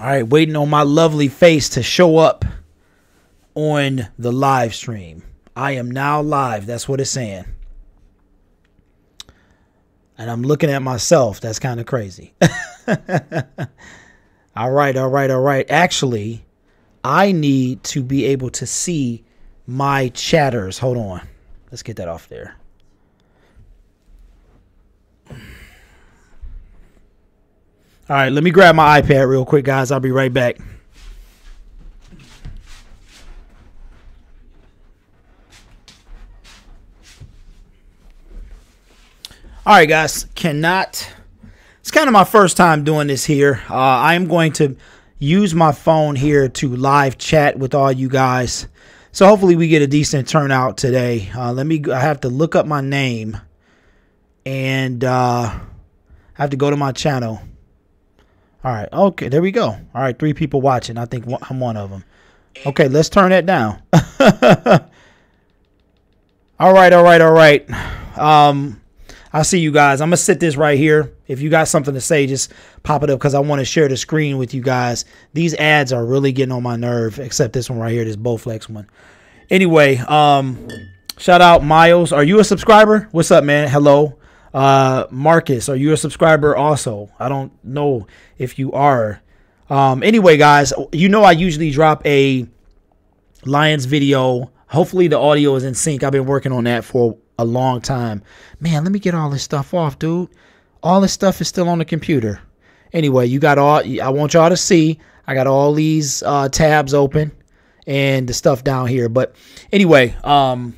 All right, waiting on my lovely face to show up on the live stream. I am now live. That's what it's saying. And I'm looking at myself. That's kind of crazy. All right. Actually, I need to be able to see my chatters. Hold on. Let's get that off there. All right, let me grab my iPad real quick, guys. I'll be right back. All right, guys. It's kind of my first time doing this here. I am going to use my phone here to live chat with all you guys. So hopefully we get a decent turnout today. I have to look up my name, and I have to go to my channel. All right. Okay, there we go. All right, 3 people watching. I think I'm one of them. Okay, let's turn that down. All right. I see you guys. I'm going to sit this right here. If you got something to say, just pop it up because I want to share the screen with you guys. These ads are really getting on my nerve, except this one right here, this Bowflex one. Anyway, shout out Miles. Are you a subscriber? What's up, man? Hello. Marcus, are you a subscriber also? I don't know if you are. Anyway, guys, you know I usually drop a Lions video. Hopefully the audio is in sync. I've been working on that for a long time. Man, let me get all this stuff off, dude. All this stuff is still on the computer. Anyway, I want y'all to see I got all these tabs open and the stuff down here. But anyway, oh,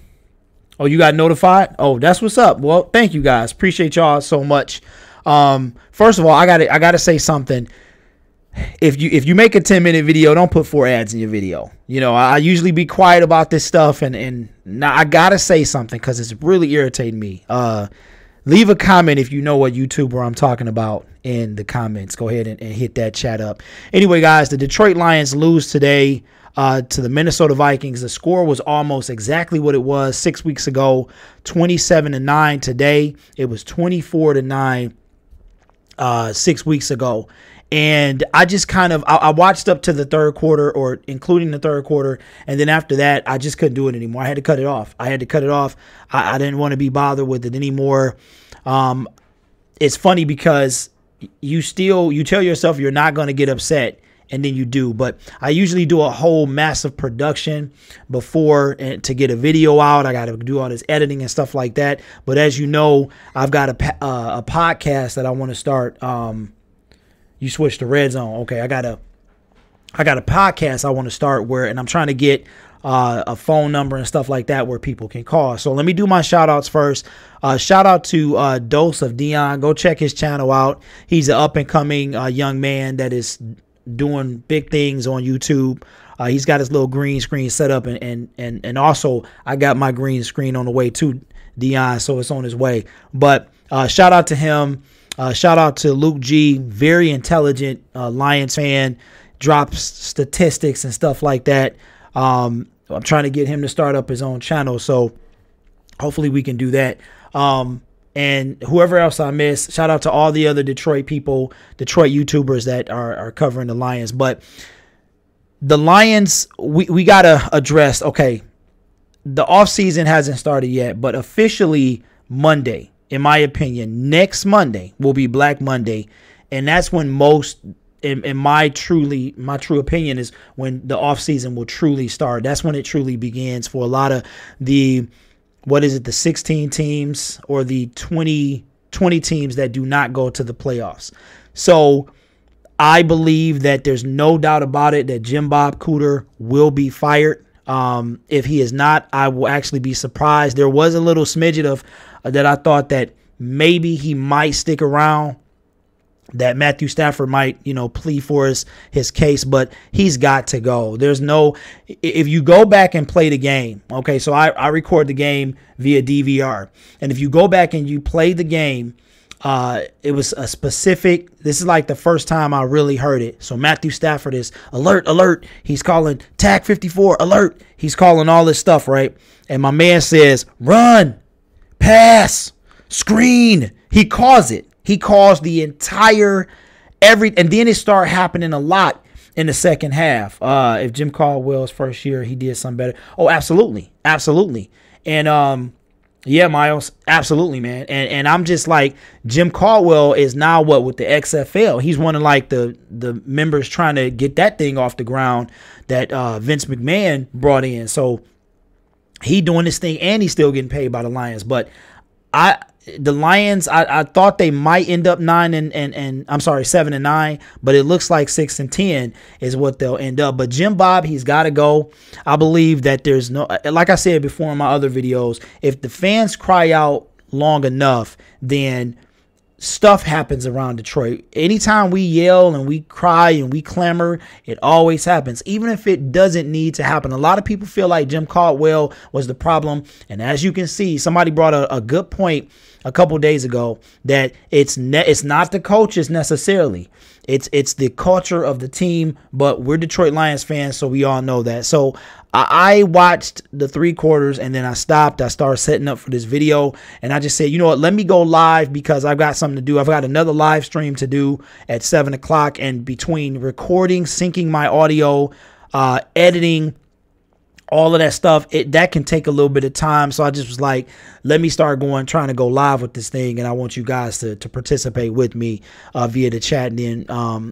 you got notified? Oh, that's what's up. Well, thank you guys. Appreciate y'all so much. First of all, I gotta say something. If you make a 10-minute video, don't put 4 ads in your video. You know, I usually be quiet about this stuff, and now I gotta say something because it's really irritating me. Leave a comment if you know what YouTuber I'm talking about in the comments. Go ahead and hit that chat up. Anyway, guys, the Detroit Lions lose today to the Minnesota Vikings. The score was almost exactly what it was 6 weeks ago, 27-9. Today it was 24-9 6 weeks ago. And I just I watched up to the third quarter, or including the third quarter, and then after that I just couldn't do it anymore. I had to cut it off. I didn't want to be bothered with it anymore. It's funny because you tell yourself you're not going to get upset, and then you do. But I usually do a whole massive production before to get a video out. I got to do all this editing and stuff like that. But as you know, I've got a podcast that I want to start. You switched to Red Zone. Okay, I got a podcast I want to start and I'm trying to get a phone number and stuff like that where people can call. So let me do my shout outs first. Shout out to Dose of Dion. Go check his channel out. He's an up and coming young man that is doing big things on YouTube. He's got his little green screen set up, and also I got my green screen on the way to Dion, so it's on his way. But shout out to him. Shout out to Luke G, very intelligent Lions fan, drops statistics and stuff like that. I'm trying to get him to start up his own channel, so hopefully we can do that. And whoever else I missed, shout out to all the other Detroit people, Detroit YouTubers that are covering the Lions. But the Lions, we got to address, okay, the offseason hasn't started yet, but officially Monday, in my opinion, next Monday will be Black Monday. And that's when in my true opinion, is when the offseason will truly start. That's when it truly begins for a lot of the 16 teams or the 20 teams that do not go to the playoffs. So I believe that there's no doubt about it that Jim Bob Cooter will be fired. If he is not, I will actually be surprised. There was a little smidget of that I thought that maybe he might stick around, that Matthew Stafford might, plea for his case, but he's got to go. If you go back and play the game, okay, so I record the game via DVR, and if you go back and you play the game, it was a specific, this is like the first time I really heard it. So Matthew Stafford is alert, alert. He's calling tag 54, alert. He's calling all this stuff, right? And my man says, run, pass, screen. He calls it. He calls the entire and then it started happening a lot. in the second half. If Jim Caldwell's first year, he did something better. Oh, absolutely. Absolutely. And, yeah, Miles, absolutely, man. And I'm just like, Jim Caldwell is now what with the XFL? He's one of like the members trying to get that thing off the ground that Vince McMahon brought in. So he doing this thing and he's still getting paid by the Lions. But the Lions, I thought they might end up 7-9, but it looks like 6-10 is what they'll end up. But Jim Bob, he's got to go. I believe that there's no, like I said before in my other videos, if the fans cry out long enough, then stuff happens around Detroit. Anytime we yell and we cry and we clamor, it always happens, even if it doesn't need to happen. A lot of people feel like Jim Caldwell was the problem. And as you can see, somebody brought a good point a couple days ago that it's not the coaches necessarily. It's the culture of the team, but we're Detroit Lions fans, so we all know that. So I watched the 3 quarters and then I stopped. I started setting up for this video and I just said, you know what, let me go live because I've got something to do. I've got another live stream to do at 7 o'clock, and between recording, syncing my audio, editing, all of that stuff, that can take a little bit of time. So I just was like, let me start trying to go live with this thing. And I want you guys to participate with me via the chat. And then,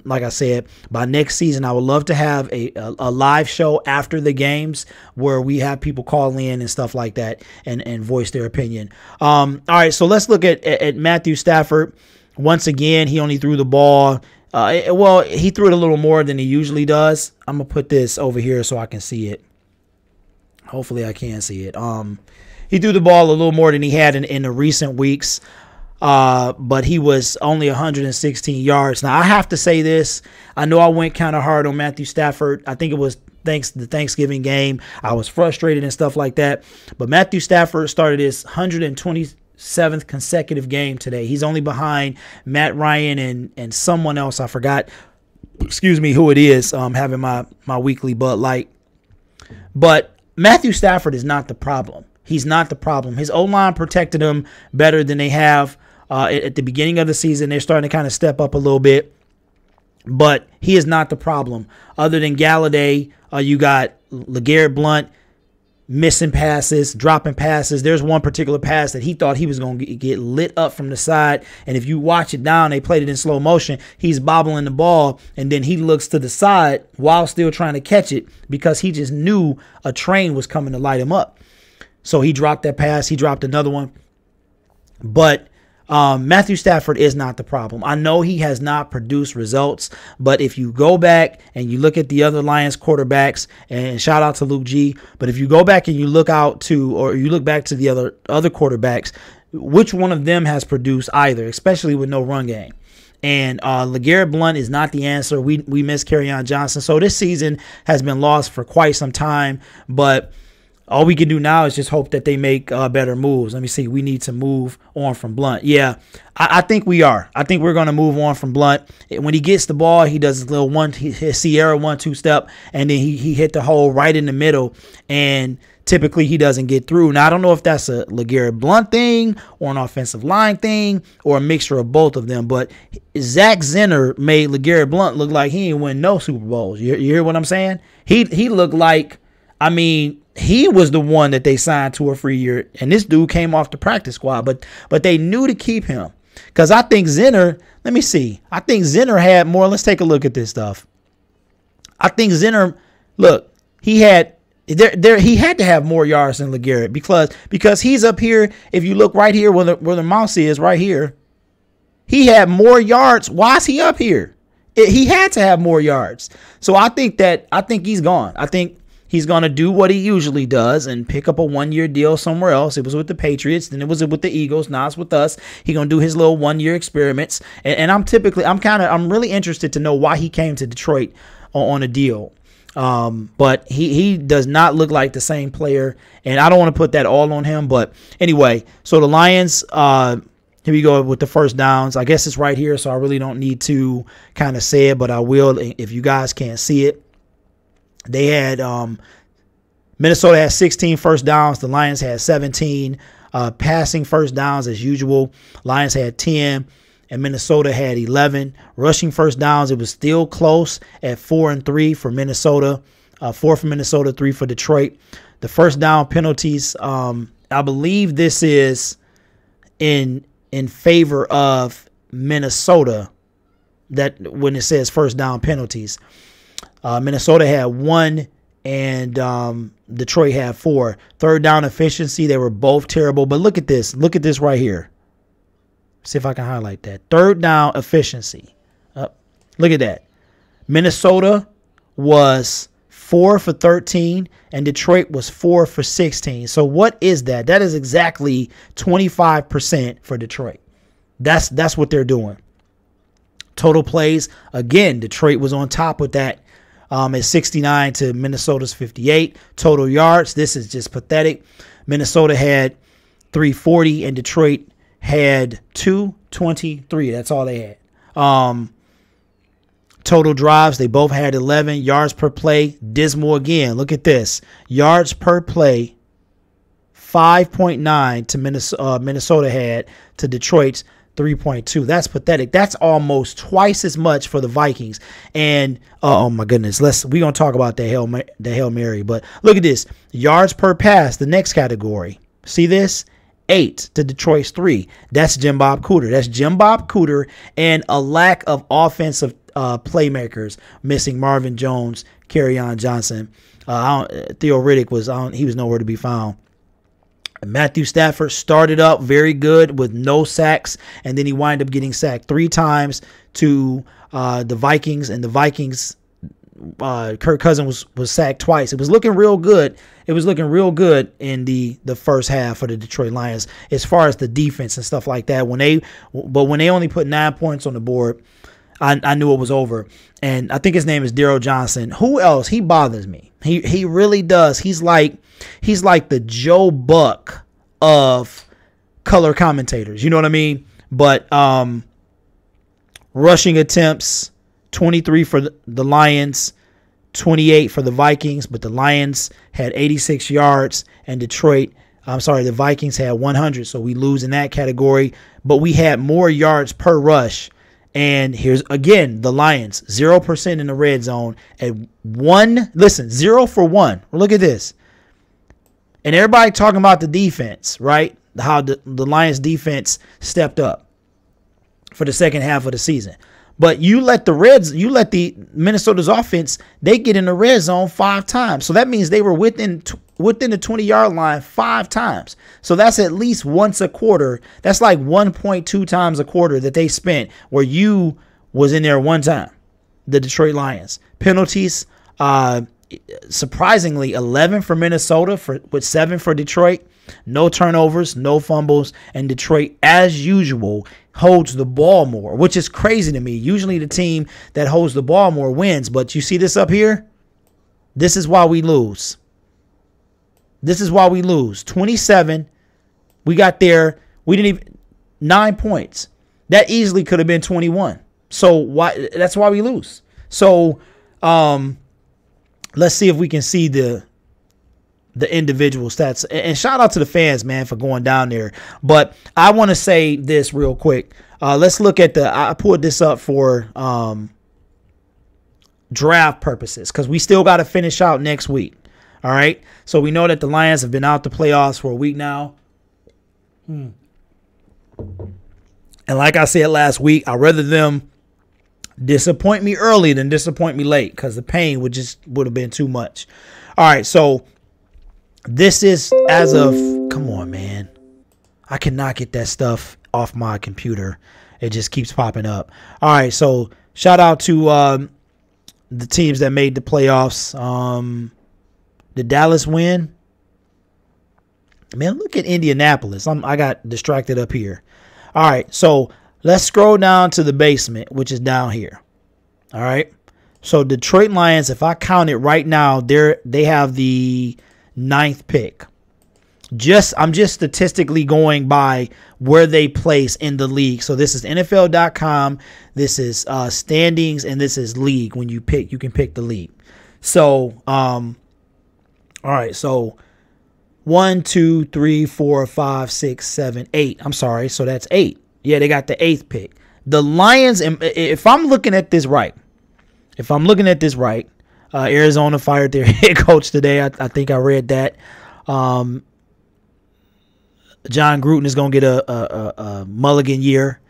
like I said, by next season, I would love to have a live show after the games where we have people call in and stuff like that and voice their opinion. All right, so let's look at Matthew Stafford. Once again, he only threw the ball. Well, he threw it a little more than he usually does. I'm going to put this over here so I can see it. Hopefully I can see it. He threw the ball a little more than he had in the recent weeks, but he was only 116 yards. Now, I have to say this. I know I went kind of hard on Matthew Stafford. I think it was thanks to the Thanksgiving game. I was frustrated and stuff like that. But Matthew Stafford started his 127th consecutive game today. He's only behind Matt Ryan and someone else. I forgot, excuse me, who it is, having my weekly Bud Light. But Matthew Stafford is not the problem. He's not the problem. His O-line protected him better than they have at the beginning of the season. They're starting to kind of step up a little bit. But he is not the problem. Other than Galladay, you got LeGarrette Blount missing passes, dropping passes. There's one particular pass that he thought he was going to get lit up from the side. And if you watch it down, they played it in slow motion. He's bobbling the ball, and then he looks to the side while still trying to catch it because he just knew a train was coming to light him up. So he dropped that pass. He dropped another one. But Matthew Stafford is not the problem. I know he has not produced results, but if you go back and you look at the other Lions quarterbacks, and shout out to Luke G, but if you go back and you look back to the other quarterbacks, which one of them has produced either, especially with no run game? And LeGarrette Blount is not the answer. We miss Kerryon Johnson. So this season has been lost for quite some time, but all we can do now is just hope that they make better moves. Let me see. We need to move on from Blount. Yeah, I think we are. I think we're going to move on from Blount. When he gets the ball, he does his little his Sierra 1-2 step, and then he hit the hole right in the middle, and typically he doesn't get through. Now, I don't know if that's a LeGarrette Blount thing or an offensive line thing or a mixture of both of them, but Zach Zenner made LeGarrette Blount look like he ain't win no Super Bowls. You hear what I'm saying? He looked like, I mean, he was the one that they signed to a free year, and this dude came off the practice squad, but they knew to keep him because I think Zenner, let me see, I think Zenner had more. Let's take a look at this stuff. I think Zenner, look, he had to have more yards than LeGarrette because he's up here. If you look right here where the mouse is right here, he had more yards. Why is he up here? He had to have more yards. So I think he's gone. I think he's going to do what he usually does and pick up a one-year deal somewhere else. It was with the Patriots, then it was with the Eagles. Now it's with us. He's going to do his little one-year experiments. And I'm really interested to know why he came to Detroit on a deal. But he does not look like the same player, and I don't want to put that all on him. But anyway, so the Lions, here we go with the first downs. I guess it's right here, so I really don't need to kind of say it, but I will if you guys can't see it. They had Minnesota had 16 first downs. The Lions had 17 passing first downs as usual. Lions had 10. and Minnesota had 11. Rushing first downs, it was still close at 4 and 3 for Minnesota. 4 for Minnesota, 3 for Detroit. The first down penalties, I believe this is in favor of Minnesota, that when it says first down penalties. Minnesota had 1 and Detroit had 4. Third down efficiency, they were both terrible. But look at this. Look at this right here. See if I can highlight that. Third down efficiency. Look at that. Minnesota was 4 for 13 and Detroit was 4 for 16. So what is that? That is exactly 25% for Detroit. That's what they're doing. Total plays, again, Detroit was on top with that at 69 to Minnesota's 58. Total yards, this is just pathetic. Minnesota had 340 and Detroit had 223. That's all they had. Total drives, they both had 11. Yards per play, dismal again. Look at this. Yards per play, 5.9 to Minnesota had to Detroit's 3.2. That's pathetic. That's almost twice as much for the Vikings. And oh my goodness, we're gonna talk about the Hail Mary. But look at this. Yards per pass, the next category. See this? 8 to Detroit's 3. That's Jim Bob Cooter. That's Jim Bob Cooter and a lack of offensive playmakers, missing Marvin Jones, Kerryon Johnson. Theo Riddick he was nowhere to be found. Matthew Stafford started up very good with no sacks, and then he wound up getting sacked 3 times to the Vikings, and the Vikings, Kirk Cousins was sacked twice. It was looking real good. It was looking real good in the first half for the Detroit Lions as far as the defense and stuff like that. When they only put 9 points on the board, I knew it was over. And I think his name is Daryl Johnson. Who else? He bothers me. He really does. He's like the Joe Buck of color commentators. You know what I mean? But rushing attempts, 23 for the Lions, 28 for the Vikings. But the Lions had 86 yards and the Vikings had 100. So we lose in that category. But we had more yards per rush. And here's, again, the Lions, 0% in the red zone at 0 for 1. Look at this. And everybody talking about the defense, right? How the Lions defense stepped up for the second half of the season. But you let the Minnesota's offense, they get in the red zone 5 times. So that means they were within the 20-yard line 5 times. So that's at least once a quarter. That's like 1.2 times a quarter that they spent where you was in there 1 time. The Detroit Lions. Penalties, surprisingly, 11 for Minnesota with 7 for Detroit. No turnovers, no fumbles, and Detroit, as usual, holds the ball more, which is crazy to me. Usually the team that holds the ball more wins, but you see this up here? This is why we lose. This is why we lose. 27. We got there. We didn't even 9 points. That easily could have been 21. So that's why we lose. So let's see if we can see the individual stats. And shout out to the fans, man, for going down there. But I want to say this real quick. Let's look at I pulled this up for draft purposes because we still got to finish out next week. All right. So we know that the Lions have been out the playoffs for a week now. And like I said last week, I'd rather them disappoint me early than disappoint me late because the pain would have been too much. All right. So this is as of, come on, man. I cannot get that stuff off my computer. It just keeps popping up. All right. So shout out to the teams that made the playoffs. Did Dallas win? Man, look at Indianapolis. I got distracted up here. All right, so let's scroll down to the basement, which is down here. All right. So Detroit Lions, if I count it right now, they have the 9th pick. I'm just statistically going by where they place in the league. So this is NFL.com. This is standings, and this is league. When you can pick the league. So all right, so 1, 2, 3, 4, 5, 6, 7, 8. I'm sorry, so that's 8. Yeah, they got the 8th pick. the Lions, if I'm looking at this right, Arizona fired their head coach today. I think I read that. John Gruden is going to get a mulligan year.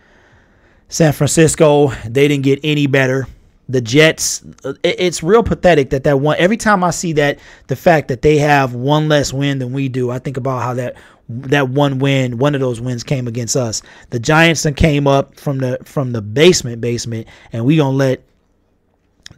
San Francisco, they didn't get any better. The Jets, it's real pathetic that one. Every time I see that, the fact that they have one less win than we do, I think about how that one of those wins came against us. The Giants then came up from the basement, and we gonna let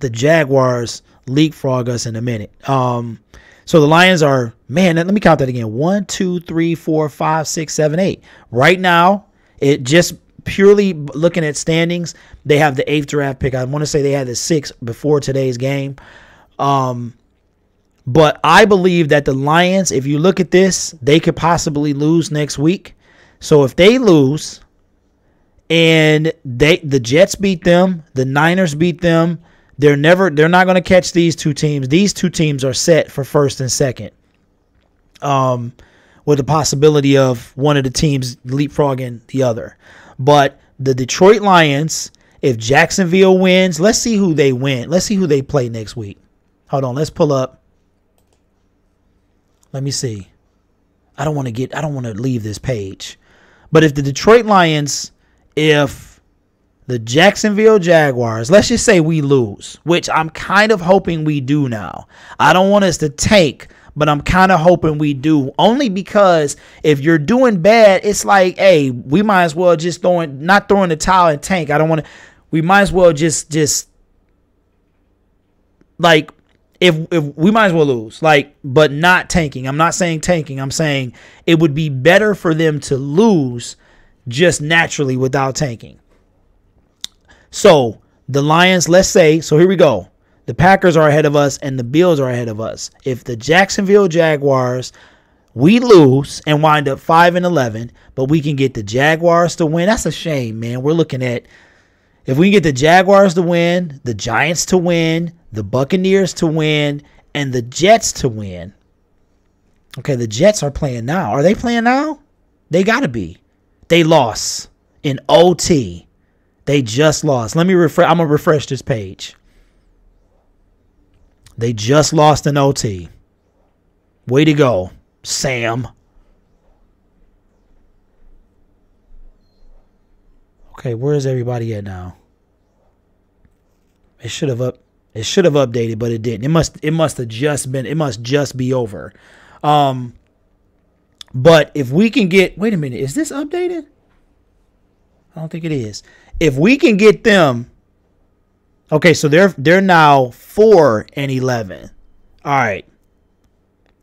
the Jaguars leapfrog us in a minute. So the Lions are, man, let me count that again. 1, 2, 3, 4, 5, 6, 7, 8. Right now, it just purely looking at standings, they have the 8th draft pick. I want to say they had the 6th before today's game. But I believe that the Lions, if you look at this, they could possibly lose next week. So if they lose and the Jets beat them, the Niners beat them, they're not going to catch these two teams. These two teams are set for first and second. With the possibility of one of the teams leapfrogging the other. But the Detroit Lions, if Jacksonville wins, let's see who they win. Let's see who they play next week. Hold on, let's pull up. Let me see. I don't want to leave this page. But if the Detroit Lions, if the Jacksonville Jaguars, let's just say we lose, which I'm kind of hoping we do now. I don't want us to tank, but I'm kind of hoping we do, only because if you're doing bad, it's like, hey, we might as well just not throwing the towel and tank. We might as well just like, if we might as well lose, like, but not tanking. I'm not saying tanking. I'm saying it would be better for them to lose just naturally without tanking. So the Lions, let's say, so here we go. The Packers are ahead of us and the Bills are ahead of us. If the Jacksonville Jaguars, we lose and wind up 5-11, but we can get the Jaguars to win. That's a shame, man. We're looking at, if we can get the Jaguars to win, the Giants to win, the Buccaneers to win, and the Jets to win. Okay, the Jets are playing now. Are they playing now? They got to be. They lost in OT. They just lost. Let me refresh. I'm going to refresh this page. They just lost in OT. Way to go, Sam. Okay, where is everybody at now? It should have updated, but it didn't. It must just be over. But if we can get, wait a minute, is this updated? I don't think it is. If we can get them, okay, so they're now 4-11. All right.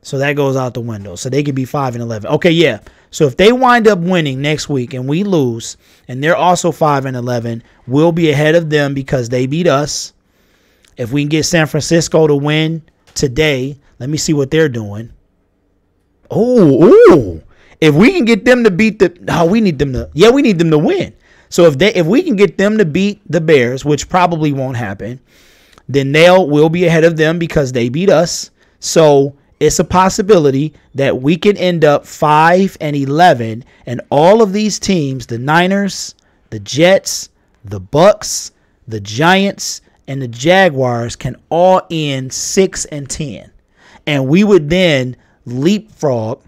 So that goes out the window. So they could be 5-11. Okay, yeah. So if they wind up winning next week and we lose, and they're also 5-11, we'll be ahead of them because they beat us. If we can get San Francisco to win today, let me see what they're doing. Oh, if we can get them to beat we need them to win. So if we can get them to beat the Bears, which probably won't happen, then we'll be ahead of them because they beat us. So it's a possibility that we can end up 5-11, and all of these teams, the Niners, the Jets, the Bucks, the Giants, and the Jaguars, can all end 6-10. And we would then leapfrog.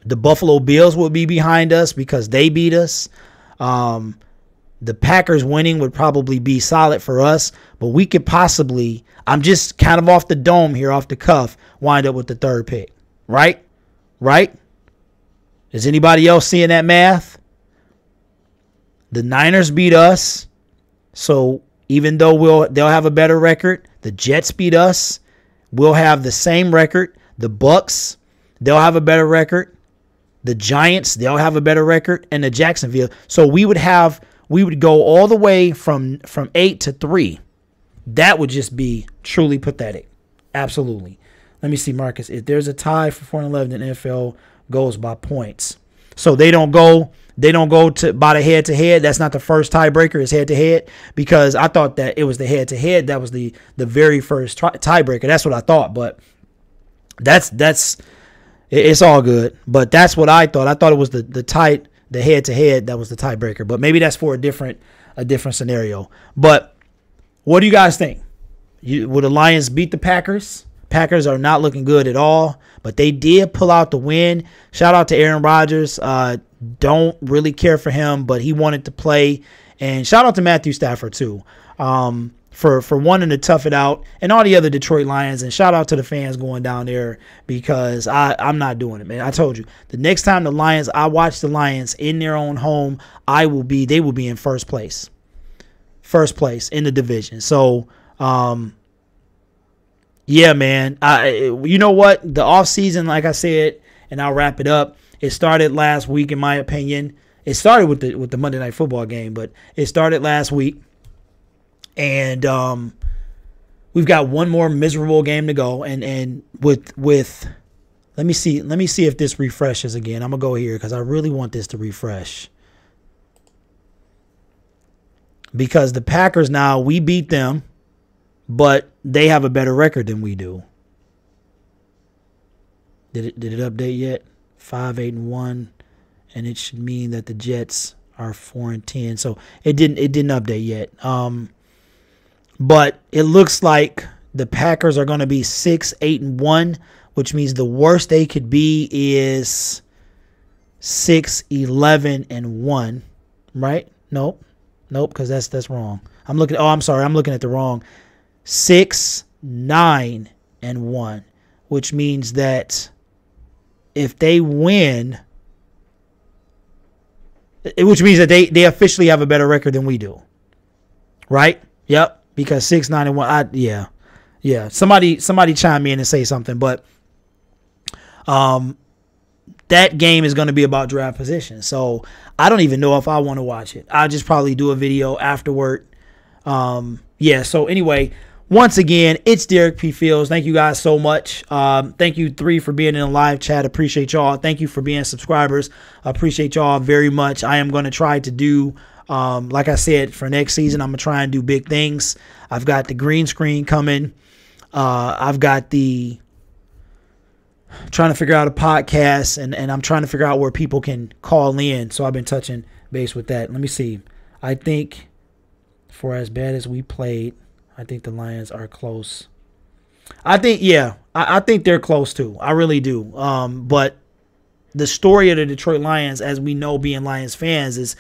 The Buffalo Bills would be behind us because they beat us. The Packers winning would probably be solid for us, but we could possibly, I'm just kind of off the dome here, off the cuff, wind up with the 3rd pick. Right? Is anybody else seeing that math? The Niners beat us, so even though they'll have a better record, the Jets beat us, we'll have the same record. The Bucks, they'll have a better record. The Giants, they'll have a better record, and the Jacksonville. So we would go all the way from 8 to 3. That would just be truly pathetic. Absolutely. Let me see, Marcus. If there's a tie for 4-11, the NFL goes by points. So they don't go to by the head-to-head. That's not the first tiebreaker. It's head-to-head, because I thought that it was the head-to-head. That was the very first tiebreaker. That's what I thought, but it's all good. But that's what I thought. I thought it was the the head-to-head, that was the tiebreaker. But maybe that's for a different scenario. But what do you guys think? Will the Lions beat the Packers? Packers are not looking good at all, but they did pull out the win. Shout out to Aaron Rodgers. Don't really care for him, but he wanted to play. And shout out to Matthew Stafford too, for wanting to tough it out, and all the other Detroit Lions. And shout out to the fans going down there, because I'm not doing it, man. I told you, the next time I watch the Lions in their own home, they will be in first place in the division. So, yeah, man. You know what? The offseason, like I said, and I'll wrap it up, it started last week, in my opinion. It started with the Monday Night Football game, but it started last week. And we've got one more miserable game to go. And with let me see if this refreshes again. I'm going to go here because I really want this to refresh. Because the Packers now, we beat them, but they have a better record than we do. Did it update yet? 5-8-1, and it should mean that the Jets are 4-10. So it didn't update yet. But it looks like the Packers are going to be 6-8-1, which means the worst they could be is 6-11-1, right? Nope, because that's wrong. I'm looking at the wrong. 6-9-1, which means that if they win, which means that they officially have a better record than we do, right? Yep, because 6-9-1. Yeah. Somebody chime in and say something, but that game is going to be about draft position. So I don't even know if I want to watch it. I'll just probably do a video afterward. Yeah. So anyway. Once again, it's Derek P. Fields. Thank you guys so much. Thank you, 3, for being in the live chat. Appreciate y'all. Thank you for being subscribers. Appreciate y'all very much. I am going to try to do, like I said, for next season, I'm going to try and do big things. I've got the green screen coming. I've got trying to figure out a podcast, and I'm trying to figure out where people can call in. So I've been touching base with that. Let me see. I think for as bad as we played, I think the Lions are close. I think they're close too. I really do. But the story of the Detroit Lions, as we know, being Lions fans, is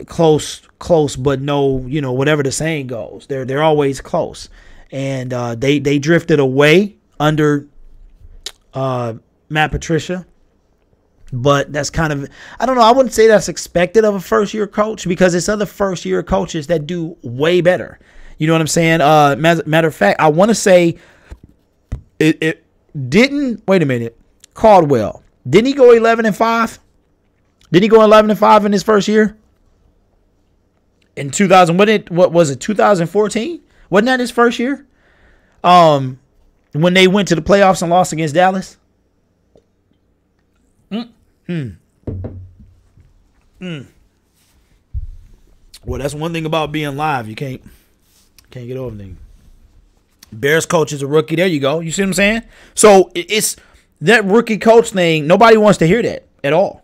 close, but no, whatever the saying goes, they're always close. And they drifted away under Matt Patricia. But that's kind of, I don't know, I wouldn't say that's expected of a first-year coach, because it's other first-year coaches that do way better. You know what I'm saying? Matter of fact, I want to say it didn't. Wait a minute. Caldwell, didn't he go 11-5? Did he go 11-5 in his first year? In 2000, what was it? 2014? Wasn't that his first year? When they went to the playoffs and lost against Dallas. Well, that's one thing about being live. You can't get over anything. Bears coach is a rookie. There you go. You see what I'm saying? So it's that rookie coach thing. Nobody wants to hear that at all.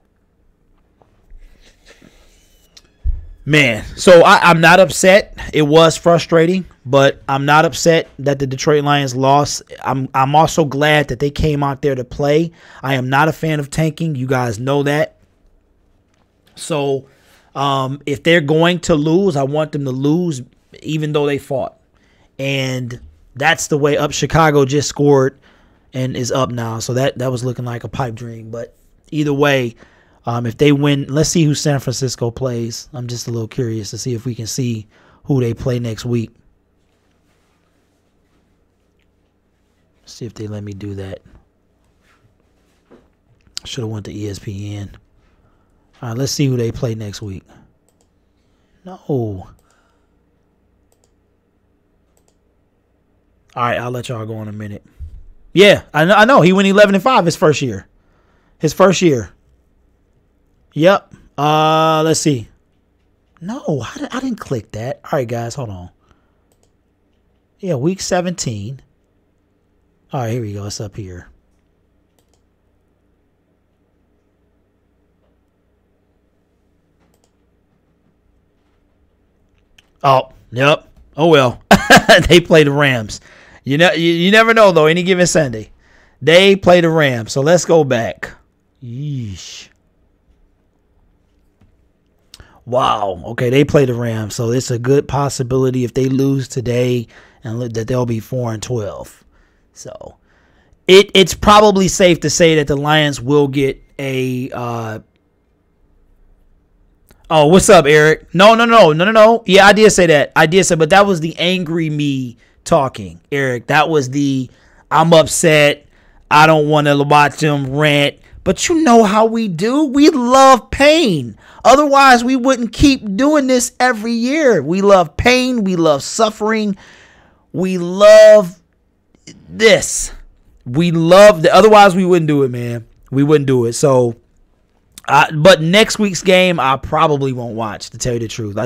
Man, so I'm not upset. It was frustrating, but I'm not upset that the Detroit Lions lost. I'm also glad that they came out there to play. I am not a fan of tanking. You guys know that. So if they're going to lose, I want them to lose even though they fought. And that's the way up. Chicago just scored and is up now. So that was looking like a pipe dream. But either way, if they win, let's see who San Francisco plays. I'm just a little curious to see if we can see who they play next week. See if they let me do that. Should have went to ESPN. All right, let's see who they play next week. No. All right, I'll let y'all go in a minute. Yeah, I know. He went 11-5 his first year. Yep. Let's see. No, I didn't click that. All right, guys, hold on. Yeah, week 17. All right, here we go. It's up here. Oh, yep. Oh, well. They play the Rams. You know, you never know, though, any given Sunday. They play the Rams. So let's go back. Yeesh. Wow. Okay, they play the Rams. So it's a good possibility if they lose today and that they'll be 4-12. So it's probably safe to say that the Lions will get a oh, what's up, Eric? No. Yeah, I did say that. But that was the angry me talking, Eric. That was the I'm upset. I don't want to watch them rant. But you know how we do. We love pain. Otherwise, we wouldn't keep doing this every year. We love pain. We love suffering. We love this. Otherwise, we wouldn't do it, man. We wouldn't do it. So, but next week's game, I probably won't watch, to tell you the truth.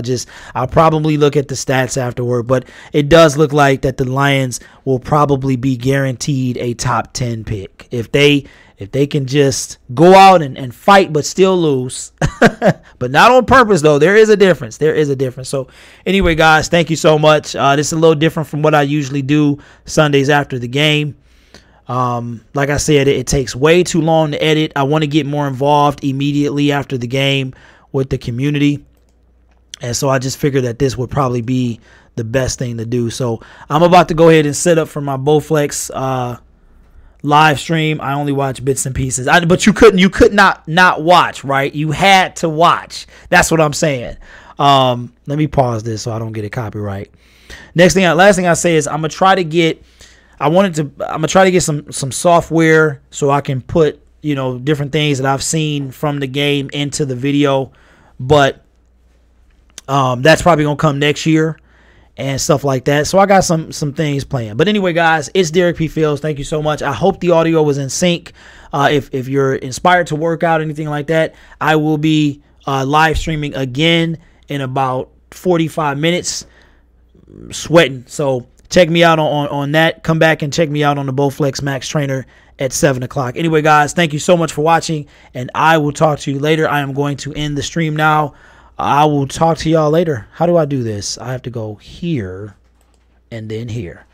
I'll probably look at the stats afterward. But it does look like that the Lions will probably be guaranteed a top 10 pick. If they can just go out and fight but still lose. But not on purpose, though. There is a difference. So anyway, guys, thank you so much. This is a little different from what I usually do Sundays after the game. Like I said, it takes way too long to edit. I want to get more involved immediately after the game with the community. And so I just figured that this would probably be the best thing to do. So I'm about to go ahead and set up for my Bowflex live stream. I only watch bits and pieces. But you could not watch, right? You had to watch. That's what I'm saying. Let me pause this so I don't get a copyright. Last thing I say is I'm gonna try to get some software so I can put, different things that I've seen from the game into the video. But that's probably gonna come next year and stuff like that. So I got some things planned. But anyway, guys, it's Derek P. Fields. Thank you so much. I hope the audio was in sync. If you're inspired to work out, anything like that, I will be live streaming again in about 45 minutes, sweating. So check me out on that. Come back and check me out on the Bowflex Max Trainer at 7 o'clock. Anyway, guys, thank you so much for watching, and I will talk to you later. I am going to end the stream now. I will talk to y'all later. How do I do this? I have to go here and then here.